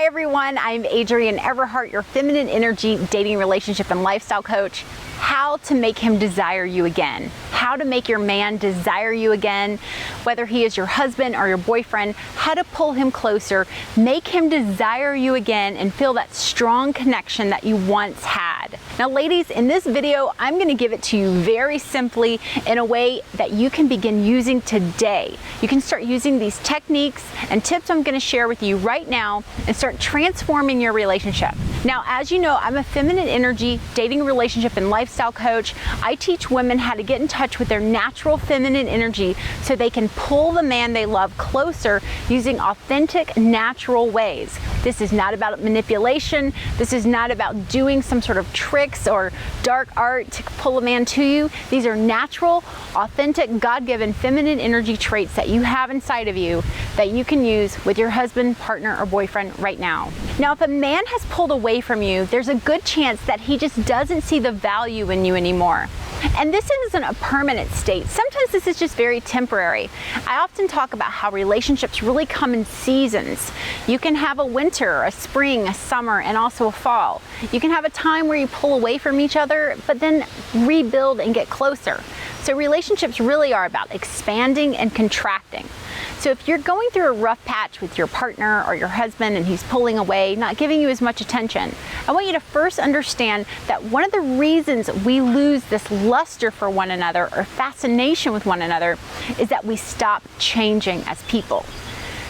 Hi everyone, I'm Adrienne Everheart, your feminine energy, dating, relationship, and lifestyle coach. How to make him desire you again. How to make your man desire you again, whether he is your husband or your boyfriend, how to pull him closer, make him desire you again, and feel that strong connection that you once had. Now ladies, in this video, I'm gonna give it to you very simply in a way that you can begin using today. You can start using these techniques and tips I'm gonna share with you right now and start transforming your relationship. Now, as you know, I'm a feminine energy, dating, relationship, and lifestyle coach. I teach women how to get in touch with their natural feminine energy so they can pull the man they love closer using authentic, natural ways. This is not about manipulation. This is not about doing some sort of tricks or dark art to pull a man to you. These are natural, authentic, God-given feminine energy traits that you have inside of you that you can use with your husband, partner, or boyfriend right now. Now, if a man has pulled away from you, there's a good chance that he just doesn't see the value in you anymore. And this isn't a permanent state. Sometimes this is just very temporary. I often talk about how relationships really come in seasons. You can have a winter, a spring, a summer, and also a fall. You can have a time where you pull away from each other, but then rebuild and get closer. So relationships really are about expanding and contracting. So if you're going through a rough patch with your partner or your husband and he's pulling away, not giving you as much attention, I want you to first understand that one of the reasons we lose this luster for one another or fascination with one another is that we stop changing as people.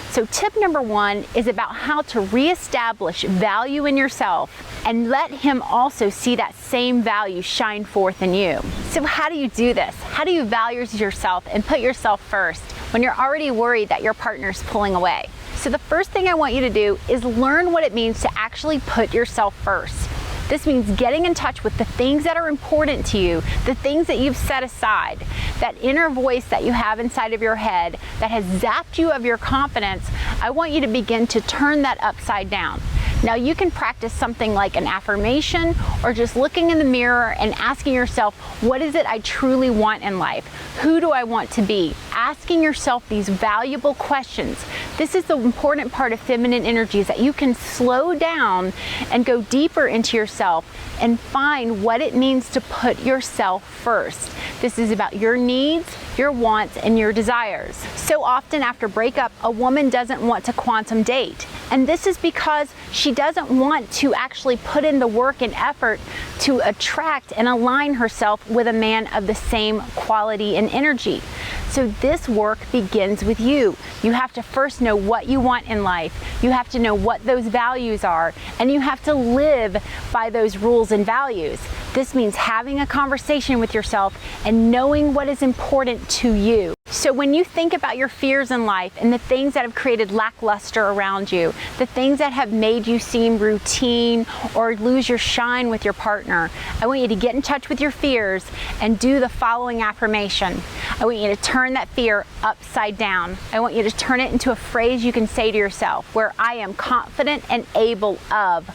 So tip number one is about how to reestablish value in yourself and let him also see that same value shine forth in you. So how do you do this? How do you value yourself and put yourself first when you're already worried that your partner's pulling away? So the first thing I want you to do is learn what it means to actually put yourself first. This means getting in touch with the things that are important to you, the things that you've set aside, that inner voice that you have inside of your head that has zapped you of your confidence. I want you to begin to turn that upside down. Now you can practice something like an affirmation or just looking in the mirror and asking yourself, what is it I truly want in life? Who do I want to be? Asking yourself these valuable questions. This is the important part of feminine energy, is that you can slow down and go deeper into yourself and find what it means to put yourself first. This is about your needs, your wants, and your desires. So often after breakup, a woman doesn't want to quantum date. And this is because she doesn't want to actually put in the work and effort to attract and align herself with a man of the same quality and energy. So this work begins with you. You have to first know what you want in life. You have to know what those values are, and you have to live by those rules and values. This means having a conversation with yourself and knowing what is important to you. So when you think about your fears in life and the things that have created lackluster around you, the things that have made you seem routine or lose your shine with your partner, I want you to get in touch with your fears and do the following affirmation. I want you to turn that fear upside down. I want you to turn it into a phrase you can say to yourself, where I am confident and able of,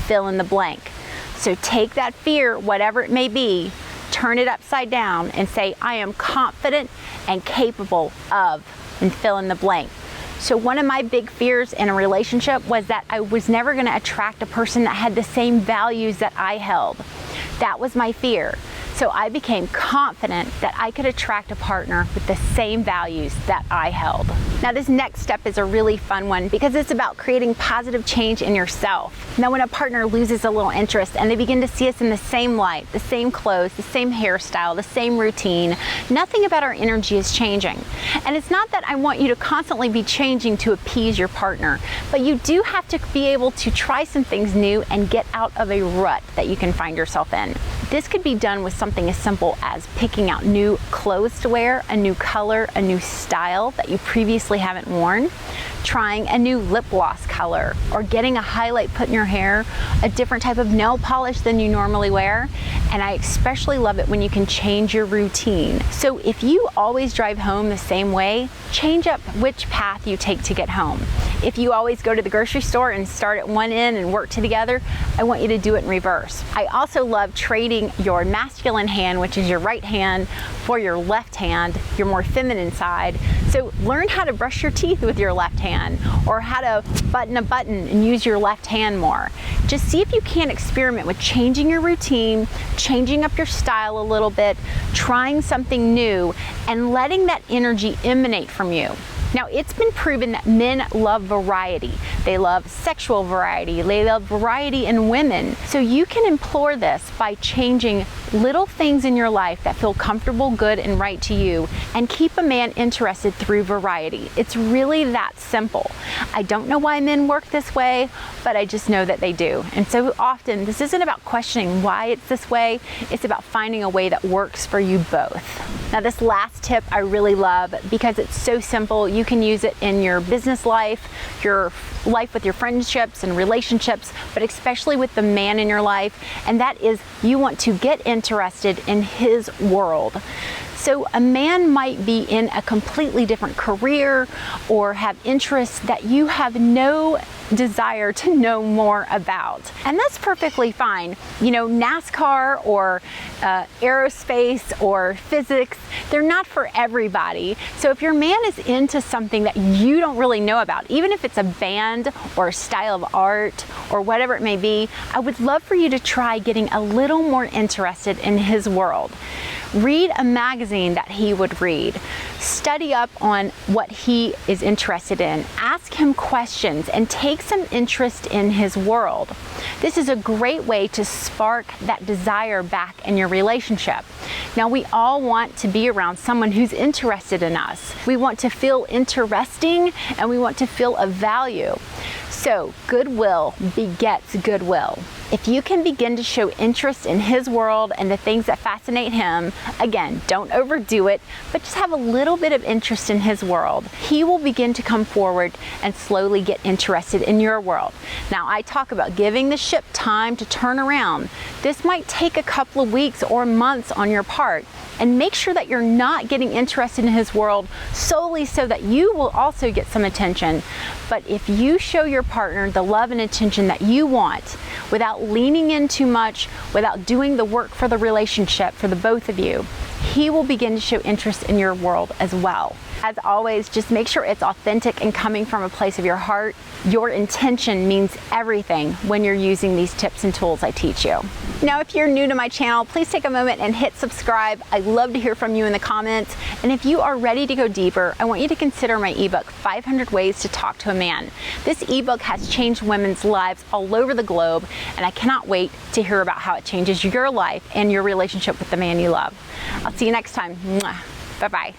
fill in the blank. So take that fear, whatever it may be, turn it upside down and say, I am confident and capable of, and fill in the blank. So one of my big fears in a relationship was that I was never going to attract a person that had the same values that I held. That was my fear. So I became confident that I could attract a partner with the same values that I held. Now this next step is a really fun one because it's about creating positive change in yourself. Now when a partner loses a little interest and they begin to see us in the same light, the same clothes, the same hairstyle, the same routine, nothing about our energy is changing. And it's not that I want you to constantly be changing to appease your partner, but you do have to be able to try some things new and get out of a rut that you can find yourself in. This could be done with something as simple as picking out new clothes to wear, a new color, a new style that you previously haven't worn, trying a new lip gloss color, or getting a highlight put in your hair, a different type of nail polish than you normally wear. And I especially love it when you can change your routine. So if you always drive home the same way, change up which path you take to get home. If you always go to the grocery store and start at one end and work together, I want you to do it in reverse. I also love trading your masculine hand, which is your right hand, for your left hand, your more feminine side. So learn how to brush your teeth with your left hand. man, or how to button a button and use your left hand more. Just see if you can experiment with changing your routine, changing up your style a little bit, trying something new, and letting that energy emanate from you. Now, it's been proven that men love variety. They love sexual variety. They love variety in women. So you can implore this by changing little things in your life that feel comfortable, good, and right to you, and keep a man interested through variety. It's really that simple. I don't know why men work this way, but I just know that they do. And so often, this isn't about questioning why it's this way. It's about finding a way that works for you both. Now, this last tip I really love because it's so simple. You can use it in your business life, your life with your friendships and relationships, but especially with the man in your life, and that is you want to get interested in his world. So a man might be in a completely different career or have interests that you have no desire to know more about. And that's perfectly fine. You know, NASCAR or aerospace or physics, they're not for everybody. So if your man is into something that you don't really know about, even if it's a band or a style of art or whatever it may be, I would love for you to try getting a little more interested in his world. Read a magazine that he would read. Study up on what he is interested in. Ask him questions and take some interest in his world. This is a great way to spark that desire back in your relationship. Now, we all want to be around someone who's interested in us. We want to feel interesting and we want to feel of value. So, goodwill begets goodwill. If you can begin to show interest in his world and the things that fascinate him, again, don't overdo it, but just have a little bit of interest in his world, he will begin to come forward and slowly get interested in your world. Now, I talk about giving the ship time to turn around. This might take a couple of weeks or months on your part, and make sure that you're not getting interested in his world solely so that you will also get some attention. But if you show your partner the love and attention that you want without leaning in too much, without doing the work for the relationship for the both of you, he will begin to show interest in your world as well. As always, just make sure it's authentic and coming from a place of your heart. Your intention means everything when you're using these tips and tools I teach you. Now, if you're new to my channel, please take a moment and hit subscribe. I'd love to hear from you in the comments. And if you are ready to go deeper, I want you to consider my ebook, 500 Ways to Talk to a Man. This ebook has changed women's lives all over the globe, and I cannot wait to hear about how it changes your life and your relationship with the man you love. I'll see you next time. Bye-bye.